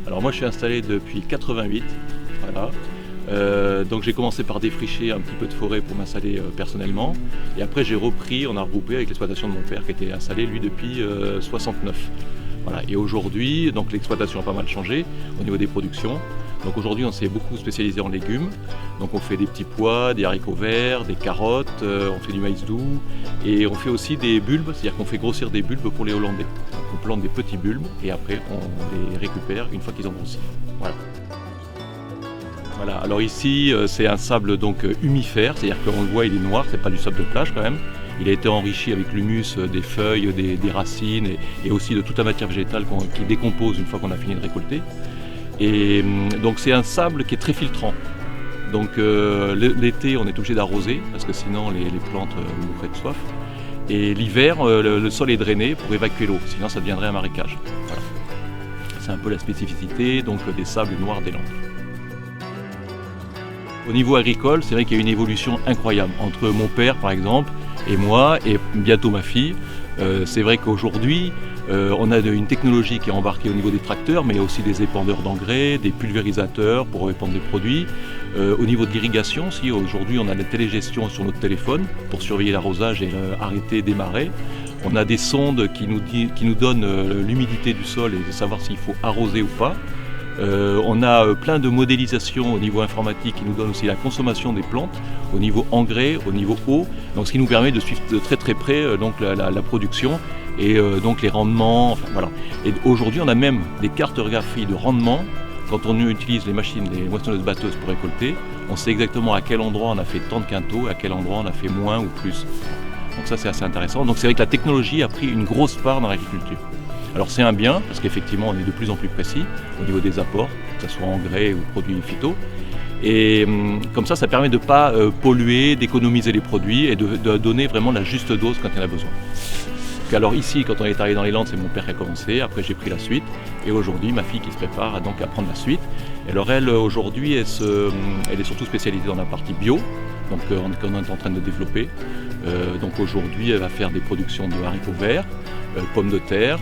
Alors moi je suis installé depuis 88, voilà. Donc j'ai commencé par défricher un petit peu de forêt pour m'installer personnellement. Et après j'ai repris, on a regroupé avec l'exploitation de mon père qui était installé lui depuis 69. Voilà. Et aujourd'hui, donc l'exploitation a pas mal changé au niveau des productions. Donc aujourd'hui on s'est beaucoup spécialisé en légumes. Donc on fait des petits pois, des haricots verts, des carottes, on fait du maïs doux et on fait aussi des bulbes, c'est-à-dire qu'on fait grossir des bulbes pour les Hollandais. Donc on plante des petits bulbes et après on les récupère une fois qu'ils ont grossi. Voilà. Voilà, alors ici c'est un sable donc humifère, c'est-à-dire qu'on le voit il est noir, c'est pas du sable de plage quand même. Il a été enrichi avec l'humus des feuilles, des racines et aussi de toute la matière végétale qui décompose une fois qu'on a fini de récolter. Et donc c'est un sable qui est très filtrant. Donc l'été on est obligé d'arroser parce que sinon les plantes mourraient de soif. Et l'hiver le sol est drainé pour évacuer l'eau, sinon ça deviendrait un marécage. Voilà. C'est un peu la spécificité donc, des sables noirs des Landes. Au niveau agricole, c'est vrai qu'il y a une évolution incroyable entre mon père par exemple et moi et bientôt ma fille. C'est vrai qu'aujourd'hui on a une technologie qui est embarquée au niveau des tracteurs, mais il y a aussi des épandeurs d'engrais, des pulvérisateurs pour épandre des produits. Au niveau de l'irrigation, si aujourd'hui on a la télégestion sur notre téléphone pour surveiller l'arrosage et arrêter, démarrer. On a des sondes qui nous donnent l'humidité du sol et de savoir s'il faut arroser ou pas. On a plein de modélisation au niveau informatique qui nous donne aussi la consommation des plantes, au niveau engrais, au niveau eau, donc ce qui nous permet de suivre de très très près donc la production et donc les rendements, enfin, voilà. Et aujourd'hui on a même des cartographies de rendement. Quand on utilise les machines, les moissonneuses-batteuses pour récolter, on sait exactement à quel endroit on a fait tant de quintaux, à quel endroit on a fait moins ou plus. Donc ça c'est assez intéressant. Donc c'est vrai que la technologie a pris une grosse part dans l'agriculture. Alors c'est un bien, parce qu'effectivement on est de plus en plus précis au niveau des apports, que ce soit engrais ou produits phyto. Et comme ça permet de ne pas polluer, d'économiser les produits et de donner vraiment la juste dose quand il y en a besoin. Alors ici, quand on est arrivé dans les Landes, c'est mon père qui a commencé, après j'ai pris la suite. Et aujourd'hui, ma fille qui se prépare donc à prendre la suite. Et alors elle, aujourd'hui, elle est surtout spécialisée dans la partie bio, donc qu'on est en train de développer. Donc aujourd'hui, elle va faire des productions de haricots verts, pommes de terre,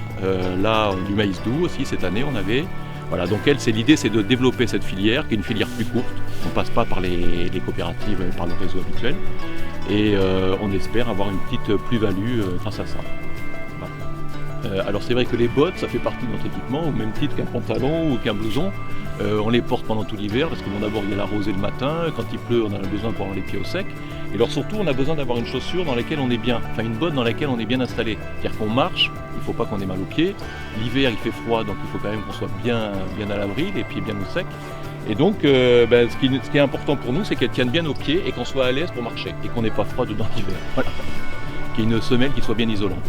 là du maïs doux aussi cette année on avait. Voilà, donc elle, l'idée c'est de développer cette filière, qui est une filière plus courte. On ne passe pas par les coopératives, par le réseau habituel. Et on espère avoir une petite plus-value grâce à ça. Voilà. Alors c'est vrai que les bottes, ça fait partie de notre équipement, au même titre qu'un pantalon ou qu'un blouson. On les porte pendant tout l'hiver parce que bon, d'abord il y a la rosée le matin, quand il pleut on en a besoin pour avoir les pieds au sec. Et alors surtout on a besoin d'avoir une chaussure dans laquelle on est bien, enfin une botte dans laquelle on est bien installé. C'est-à-dire qu'on marche, il ne faut pas qu'on ait mal aux pieds. L'hiver il fait froid donc il faut quand même qu'on soit bien à l'abri, les pieds bien au sec. Et donc ce qui est important pour nous c'est qu'elle tienne bien aux pieds et qu'on soit à l'aise pour marcher et qu'on n'ait pas froid dedans l'hiver. Voilà. Qu'il y ait une semelle qui soit bien isolante.